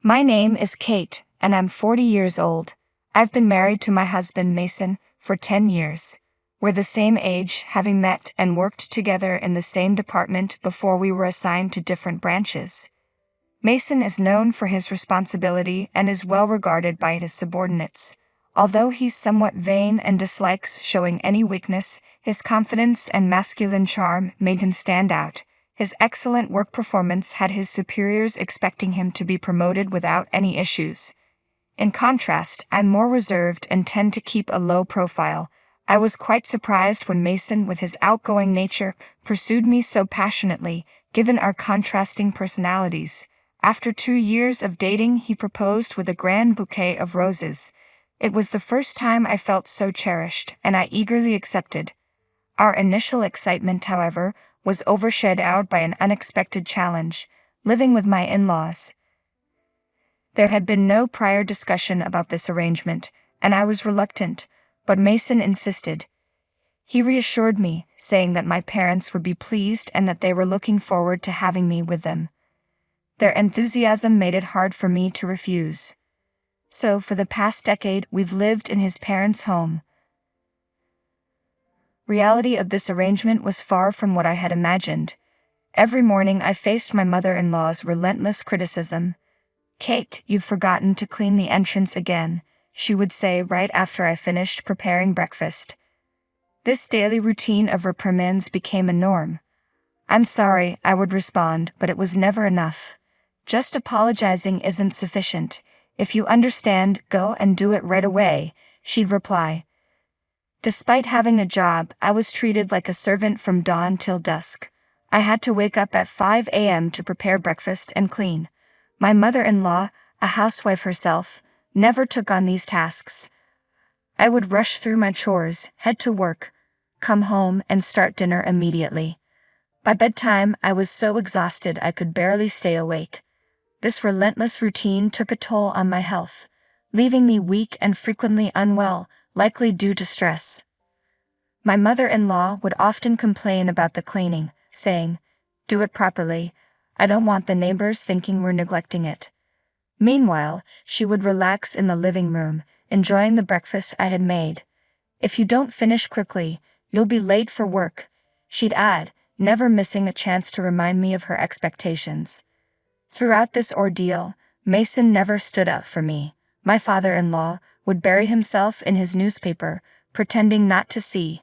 My name is Kate, and I'm 40 years old. I've been married to my husband Mason for 10 years. We're the same age, having met and worked together in the same department before we were assigned to different branches. Mason is known for his responsibility and is well regarded by his subordinates. Although he's somewhat vain and dislikes showing any weakness, his confidence and masculine charm made him stand out. His excellent work performance had his superiors expecting him to be promoted without any issues. In contrast, I'm more reserved and tend to keep a low profile. I was quite surprised when Mason, with his outgoing nature, pursued me so passionately, given our contrasting personalities. After 2 years of dating, he proposed with a grand bouquet of roses. It was the first time I felt so cherished, and I eagerly accepted. Our initial excitement, however, was overshadowed by an unexpected challenge: living with my in-laws. There had been no prior discussion about this arrangement, and I was reluctant, but Mason insisted. He reassured me, saying that my parents would be pleased and that they were looking forward to having me with them. Their enthusiasm made it hard for me to refuse. So for the past decade, we've lived in his parents' home. Reality of this arrangement was far from what I had imagined. Every morning I faced my mother-in-law's relentless criticism. "Kate, you've forgotten to clean the entrance again," she would say right after I finished preparing breakfast. This daily routine of reprimands became a norm. "I'm sorry," I would respond, but it was never enough. "Just apologizing isn't sufficient. If you understand, go and do it right away," she'd reply. Despite having a job, I was treated like a servant from dawn till dusk. I had to wake up at 5 a.m. to prepare breakfast and clean. My mother-in-law, a housewife herself, never took on these tasks. I would rush through my chores, head to work, come home, and start dinner immediately. By bedtime, I was so exhausted I could barely stay awake. This relentless routine took a toll on my health, leaving me weak and frequently unwell, likely due to stress. My mother-in-law would often complain about the cleaning, saying, "Do it properly. I don't want the neighbors thinking we're neglecting it." Meanwhile, she would relax in the living room, enjoying the breakfast I had made. "If you don't finish quickly, you'll be late for work," she'd add, never missing a chance to remind me of her expectations. Throughout this ordeal, Mason never stood up for me. My father-in-law would bury himself in his newspaper, pretending not to see.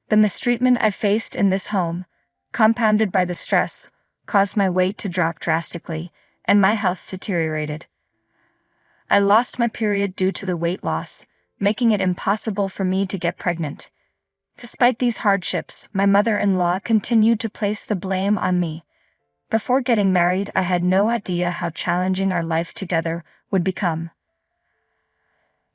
The mistreatment I faced in this home, compounded by the stress, caused my weight to drop drastically, and my health deteriorated. I lost my period due to the weight loss, making it impossible for me to get pregnant. Despite these hardships, my mother-in-law continued to place the blame on me. Before getting married, I had no idea how challenging our life together would become.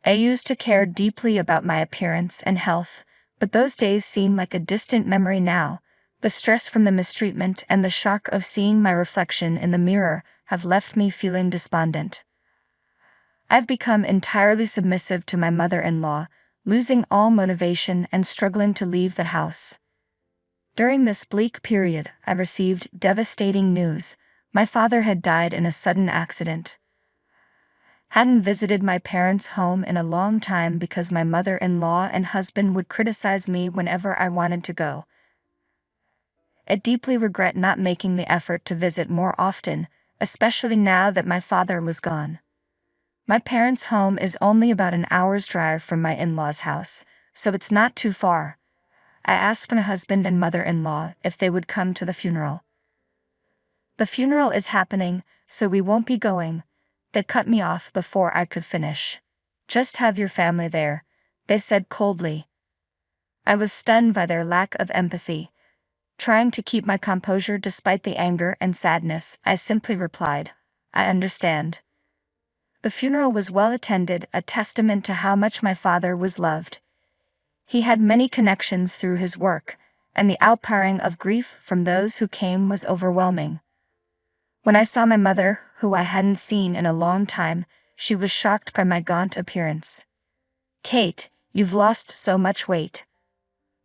I used to care deeply about my appearance and health, but those days seem like a distant memory now. The stress from the mistreatment and the shock of seeing my reflection in the mirror have left me feeling despondent. I've become entirely submissive to my mother-in-law, losing all motivation and struggling to leave the house. During this bleak period, I received devastating news. My father had died in a sudden accident. Hadn't visited my parents' home in a long time because my mother-in-law and husband would criticize me whenever I wanted to go. I deeply regret not making the effort to visit more often, especially now that my father was gone. My parents' home is only about an hour's drive from my in-laws' house, so it's not too far. I asked my husband and mother-in-law if they would come to the funeral. "The funeral is happening, so we won't be going." They cut me off before I could finish. "Just have your family there," they said coldly. I was stunned by their lack of empathy. Trying to keep my composure despite the anger and sadness, I simply replied, "I understand." The funeral was well attended, a testament to how much my father was loved. He had many connections through his work, and the outpouring of grief from those who came was overwhelming. When I saw my mother, who I hadn't seen in a long time, she was shocked by my gaunt appearance. "Kate, you've lost so much weight."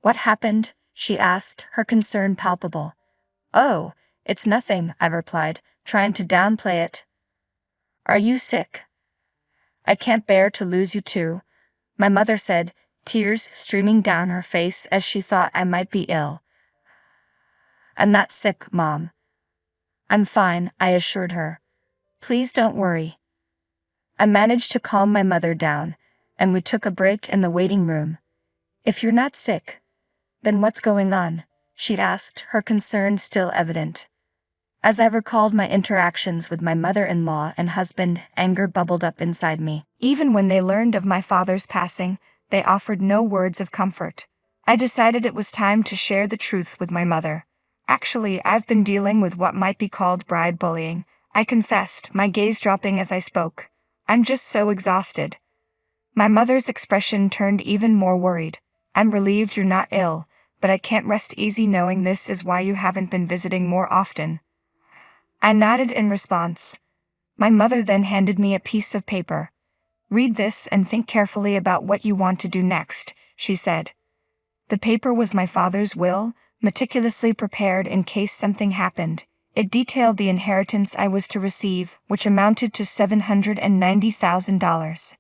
"What happened?" she asked, her concern palpable. "Oh, it's nothing," I replied, trying to downplay it. Are you sick? I can't bear to lose you too, my mother said, tears streaming down her face as she thought I might be ill. I'm not sick, Mom. I'm fine, I assured her. Please don't worry. I managed to calm my mother down, and we took a break in the waiting room. If you're not sick, then what's going on? She asked, her concern still evident. As I recalled my interactions with my mother-in-law and husband, anger bubbled up inside me. Even when they learned of my father's passing, they offered no words of comfort. I decided it was time to share the truth with my mother. Actually, I've been dealing with what might be called bride bullying, I confessed, my gaze dropping as I spoke. I'm just so exhausted. My mother's expression turned even more worried. I'm relieved you're not ill, but I can't rest easy knowing this is why you haven't been visiting more often. I nodded in response. My mother then handed me a piece of paper. Read this and think carefully about what you want to do next, she said. The paper was my father's will, meticulously prepared in case something happened. It detailed the inheritance I was to receive, which amounted to $790,000.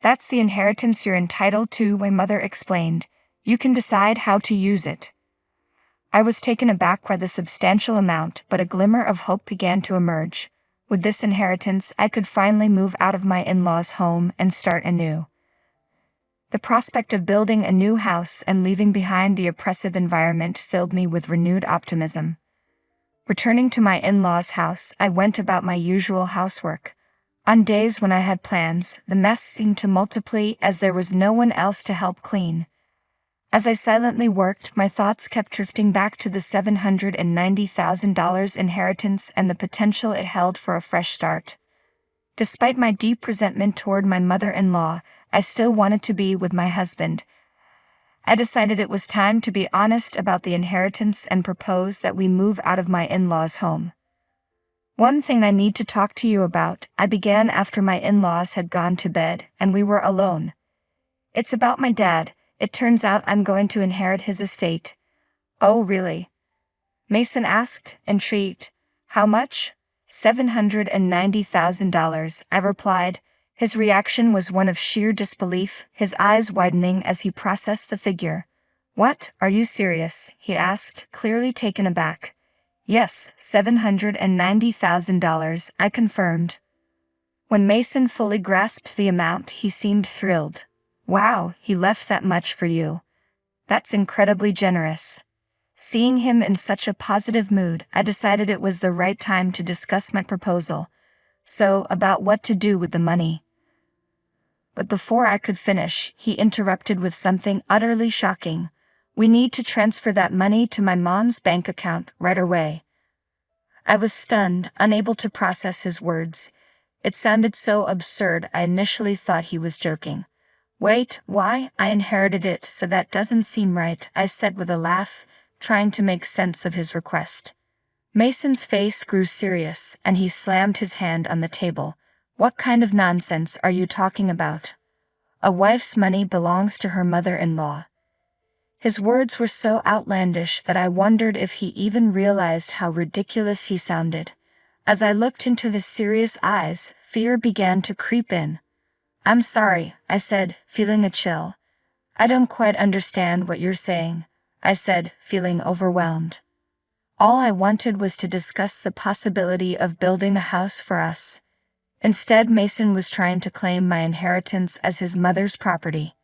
That's the inheritance you're entitled to, my mother explained. You can decide how to use it. I was taken aback by the substantial amount, but a glimmer of hope began to emerge. With this inheritance, I could finally move out of my in-laws' home and start anew. The prospect of building a new house and leaving behind the oppressive environment filled me with renewed optimism. Returning to my in-laws' house, I went about my usual housework. On days when I had plans, the mess seemed to multiply as there was no one else to help clean. As I silently worked, my thoughts kept drifting back to the $790,000 inheritance and the potential it held for a fresh start. Despite my deep resentment toward my mother-in-law, I still wanted to be with my husband. I decided it was time to be honest about the inheritance and propose that we move out of my in-laws' home. One thing I need to talk to you about, I began after my in-laws had gone to bed and we were alone. It's about my dad. It turns out I'm going to inherit his estate. Oh, really? Mason asked, intrigued. How much? $790,000, I replied. His reaction was one of sheer disbelief, his eyes widening as he processed the figure. What, are you serious? He asked, clearly taken aback. Yes, $790,000, I confirmed. When Mason fully grasped the amount, he seemed thrilled. Wow, he left that much for you. That's incredibly generous. Seeing him in such a positive mood, I decided it was the right time to discuss my proposal. So, about what to do with the money. But before I could finish, he interrupted with something utterly shocking. We need to transfer that money to my mom's bank account right away. I was stunned, unable to process his words. It sounded so absurd I initially thought he was joking. Wait, why? I inherited it, so that doesn't seem right, I said with a laugh, trying to make sense of his request. Mason's face grew serious, and he slammed his hand on the table. What kind of nonsense are you talking about? A wife's money belongs to her mother-in-law. His words were so outlandish that I wondered if he even realized how ridiculous he sounded. As I looked into his serious eyes, fear began to creep in. I'm sorry, I said, feeling a chill. I don't quite understand what you're saying, I said, feeling overwhelmed. All I wanted was to discuss the possibility of building a house for us. Instead, Mason was trying to claim my inheritance as his mother's property.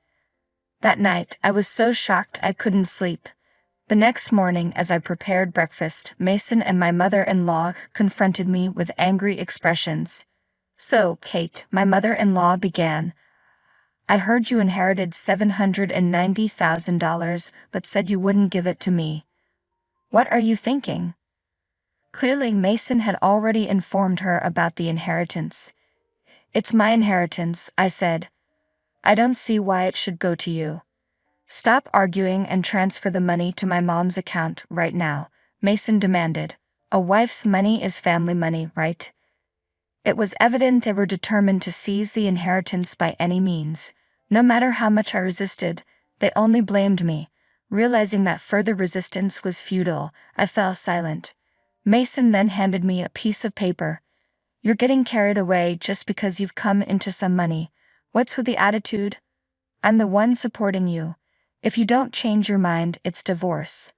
That night, I was so shocked I couldn't sleep. The next morning, as I prepared breakfast, Mason and my mother-in-law confronted me with angry expressions. So, Kate, my mother-in-law began. I heard you inherited $790,000, but said you wouldn't give it to me. What are you thinking? Clearly, Mason had already informed her about the inheritance. It's my inheritance, I said. I don't see why it should go to you. Stop arguing and transfer the money to my mom's account right now, Mason demanded. A wife's money is family money, right? It was evident they were determined to seize the inheritance by any means. No matter how much I resisted, they only blamed me. Realizing that further resistance was futile, I fell silent. Mason then handed me a piece of paper. You're getting carried away just because you've come into some money. What's with the attitude? I'm the one supporting you. If you don't change your mind, it's divorce."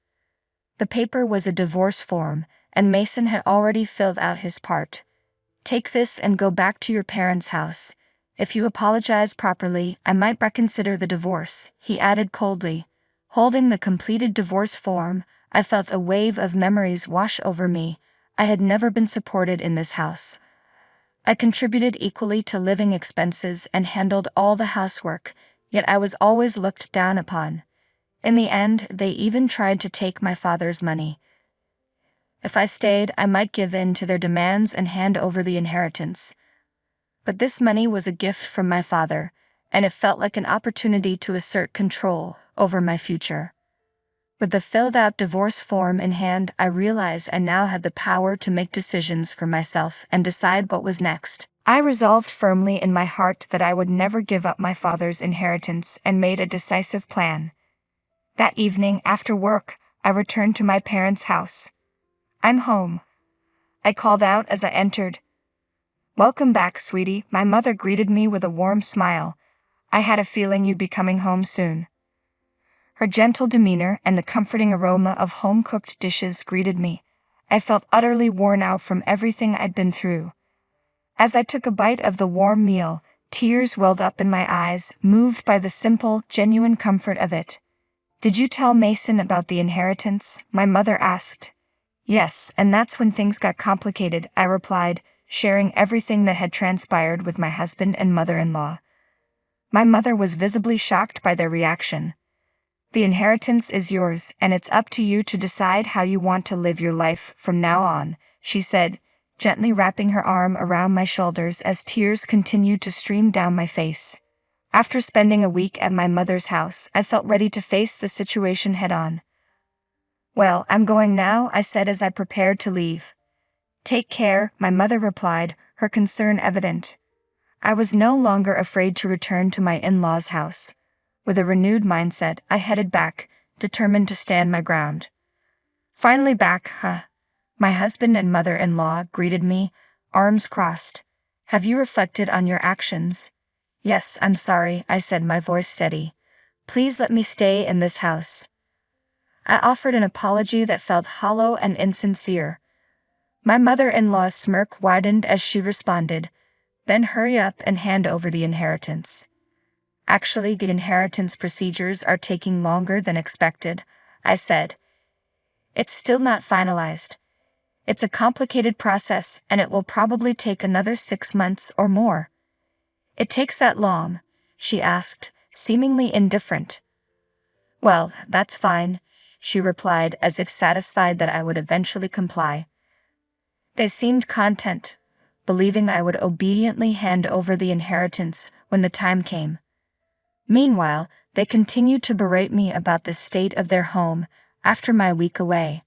The paper was a divorce form, and Mason had already filled out his part. "Take this and go back to your parents' house. If you apologize properly, I might reconsider the divorce," he added coldly. Holding the completed divorce form, I felt a wave of memories wash over me. I had never been supported in this house. I contributed equally to living expenses and handled all the housework, yet I was always looked down upon. In the end, they even tried to take my father's money. If I stayed, I might give in to their demands and hand over the inheritance. But this money was a gift from my father, and it felt like an opportunity to assert control over my future. With the filled-out divorce form in hand, I realized I now had the power to make decisions for myself and decide what was next. I resolved firmly in my heart that I would never give up my father's inheritance and made a decisive plan. That evening, after work, I returned to my parents' house. "I'm home," I called out as I entered. "Welcome back, sweetie," my mother greeted me with a warm smile. "I had a feeling you'd be coming home soon." Her gentle demeanor and the comforting aroma of home-cooked dishes greeted me. I felt utterly worn out from everything I'd been through. As I took a bite of the warm meal, tears welled up in my eyes, moved by the simple, genuine comfort of it. "Did you tell Mason about the inheritance?" my mother asked. "Yes, and that's when things got complicated," I replied, sharing everything that had transpired with my husband and mother-in-law. My mother was visibly shocked by their reaction. "The inheritance is yours, and it's up to you to decide how you want to live your life from now on," she said, gently wrapping her arm around my shoulders as tears continued to stream down my face. After spending a week at my mother's house, I felt ready to face the situation head-on. "Well, I'm going now," I said as I prepared to leave. "Take care," my mother replied, her concern evident. I was no longer afraid to return to my in-laws' house. With a renewed mindset, I headed back, determined to stand my ground. "Finally back, huh?" My husband and mother-in-law greeted me, arms crossed. "Have you reflected on your actions?" "Yes, I'm sorry," I said, my voice steady. "Please let me stay in this house." I offered an apology that felt hollow and insincere. My mother-in-law's smirk widened as she responded, "Then hurry up and hand over the inheritance." "Actually, the inheritance procedures are taking longer than expected," I said. "It's still not finalized. It's a complicated process, and it will probably take another 6 months or more." "It takes that long?" she asked, seemingly indifferent. "Well, that's fine," she replied, as if satisfied that I would eventually comply. They seemed content, believing I would obediently hand over the inheritance when the time came. Meanwhile, they continued to berate me about the state of their home after my week away.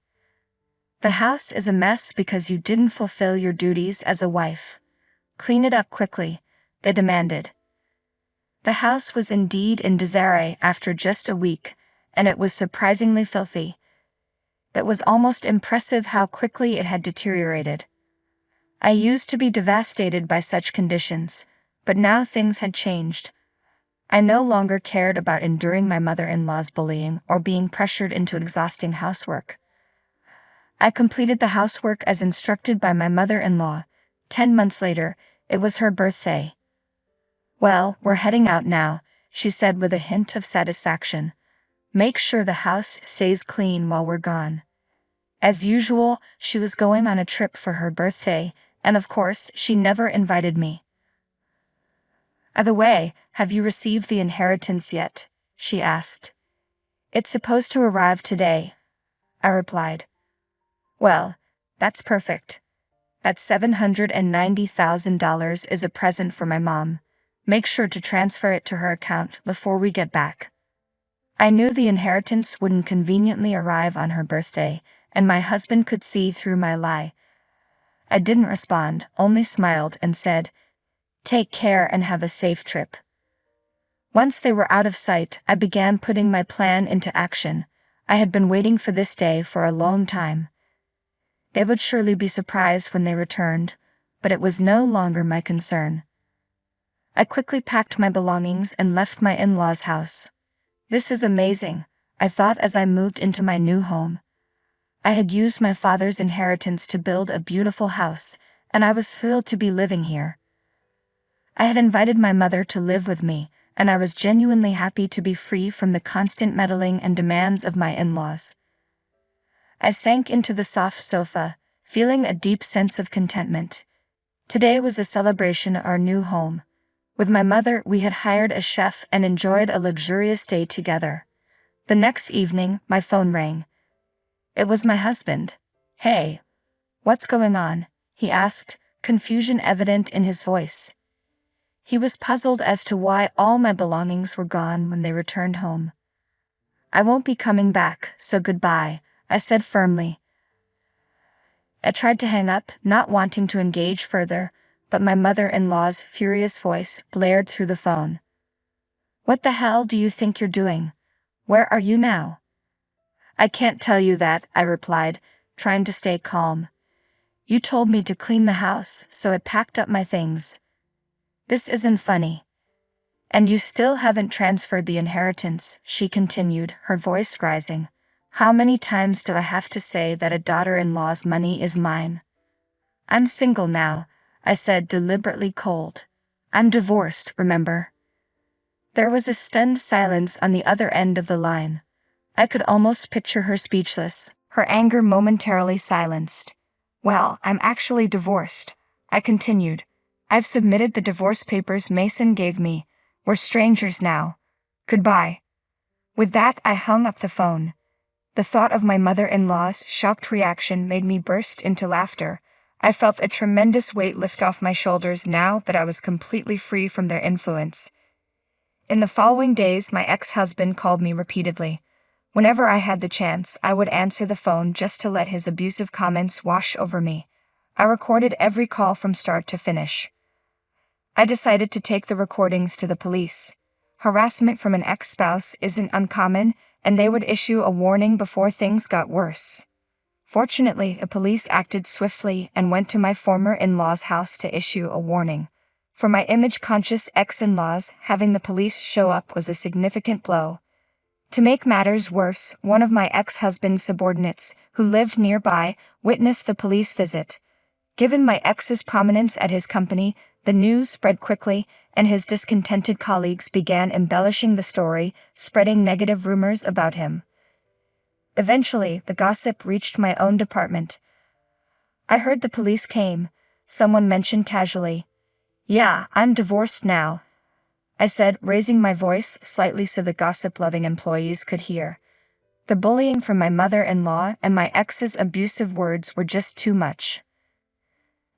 "The house is a mess because you didn't fulfill your duties as a wife. Clean it up quickly," they demanded. The house was indeed in disarray after just a week, and it was surprisingly filthy. It was almost impressive how quickly it had deteriorated. I used to be devastated by such conditions, but now things had changed. I no longer cared about enduring my mother-in-law's bullying or being pressured into exhausting housework. I completed the housework as instructed by my mother-in-law. 10 months later, it was her birthday. "Well, we're heading out now," she said with a hint of satisfaction. "Make sure the house stays clean while we're gone." As usual, she was going on a trip for her birthday, and of course, she never invited me. "By the way, have you received the inheritance yet?" she asked. "It's supposed to arrive today," I replied. "Well, that's perfect. That $790,000 is a present for my mom. Make sure to transfer it to her account before we get back." I knew the inheritance wouldn't conveniently arrive on her birthday, and my husband could see through my lie. I didn't respond, only smiled and said, "Take care and have a safe trip." Once they were out of sight, I began putting my plan into action. I had been waiting for this day for a long time. They would surely be surprised when they returned, but it was no longer my concern. I quickly packed my belongings and left my in-laws' house. This is amazing, I thought as I moved into my new home. I had used my father's inheritance to build a beautiful house, and I was thrilled to be living here. I had invited my mother to live with me, and I was genuinely happy to be free from the constant meddling and demands of my in-laws. I sank into the soft sofa, feeling a deep sense of contentment. Today was a celebration of our new home. With my mother, we had hired a chef and enjoyed a luxurious day together. The next evening, my phone rang. It was my husband. "Hey, what's going on?" he asked, confusion evident in his voice. He was puzzled as to why all my belongings were gone when they returned home. "I won't be coming back, so goodbye," I said firmly. I tried to hang up, not wanting to engage further, but my mother-in-law's furious voice blared through the phone. "What the hell do you think you're doing? Where are you now?" "I can't tell you that," I replied, trying to stay calm. "You told me to clean the house, so I packed up my things." "This isn't funny." "And you still haven't transferred the inheritance," she continued, her voice rising. "How many times do I have to say that a daughter-in-law's money is mine?" "I'm single now," I said, deliberately cold. "I'm divorced, remember?" There was a stunned silence on the other end of the line. I could almost picture her speechless, her anger momentarily silenced. "Well, I'm actually divorced," I continued. "I've submitted the divorce papers Mason gave me. We're strangers now. Goodbye." With that, I hung up the phone. The thought of my mother-in-law's shocked reaction made me burst into laughter. I felt a tremendous weight lift off my shoulders now that I was completely free from their influence. In the following days, my ex-husband called me repeatedly. Whenever I had the chance, I would answer the phone just to let his abusive comments wash over me. I recorded every call from start to finish. I decided to take the recordings to the police. Harassment from an ex-spouse isn't uncommon, and they would issue a warning before things got worse. Fortunately, the police acted swiftly and went to my former in-law's house to issue a warning. For my image-conscious ex-in-laws, having the police show up was a significant blow. To make matters worse, one of my ex-husband's subordinates, who lived nearby, witnessed the police visit. Given my ex's prominence at his company, the news spread quickly, and his discontented colleagues began embellishing the story, spreading negative rumors about him. Eventually, the gossip reached my own department. "I heard the police came," someone mentioned casually. "Yeah, I'm divorced now," I said, raising my voice slightly so the gossip-loving employees could hear. The bullying from my mother-in-law and my ex's abusive words were just too much.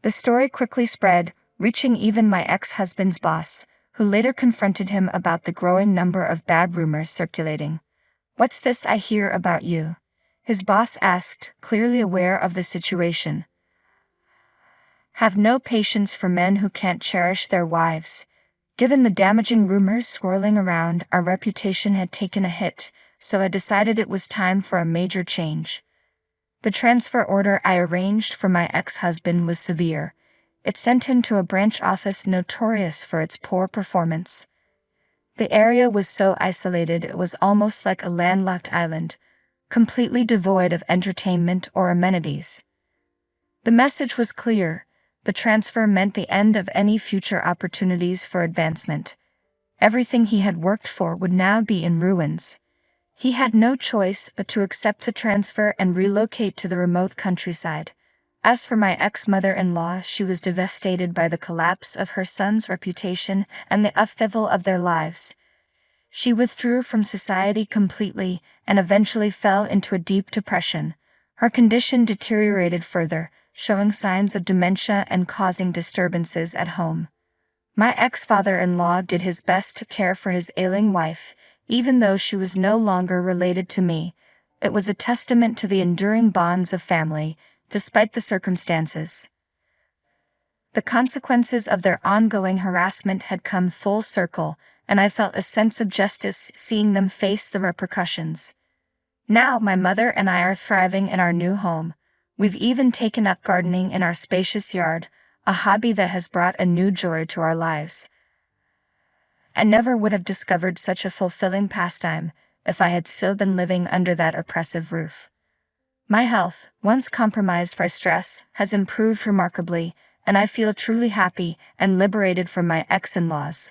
The story quickly spread, reaching even my ex-husband's boss, who later confronted him about the growing number of bad rumors circulating. "What's this I hear about you?" his boss asked, clearly aware of the situation. "Have no patience for men who can't cherish their wives." Given the damaging rumors swirling around, our reputation had taken a hit, so I decided it was time for a major change. The transfer order I arranged for my ex-husband was severe. It sent him to a branch office notorious for its poor performance. The area was so isolated it was almost like a landlocked island, completely devoid of entertainment or amenities. The message was clear: the transfer meant the end of any future opportunities for advancement. Everything he had worked for would now be in ruins. He had no choice but to accept the transfer and relocate to the remote countryside. As for my ex-mother-in-law, she was devastated by the collapse of her son's reputation and the upheaval of their lives. She withdrew from society completely and eventually fell into a deep depression. Her condition deteriorated further, showing signs of dementia and causing disturbances at home. My ex-father-in-law did his best to care for his ailing wife, even though she was no longer related to me. It was a testament to the enduring bonds of family, despite the circumstances. The consequences of their ongoing harassment had come full circle, and I felt a sense of justice seeing them face the repercussions. Now my mother and I are thriving in our new home. We've even taken up gardening in our spacious yard, a hobby that has brought a new joy to our lives. I never would have discovered such a fulfilling pastime if I had still been living under that oppressive roof. My health, once compromised by stress, has improved remarkably, and I feel truly happy and liberated from my ex-in-laws.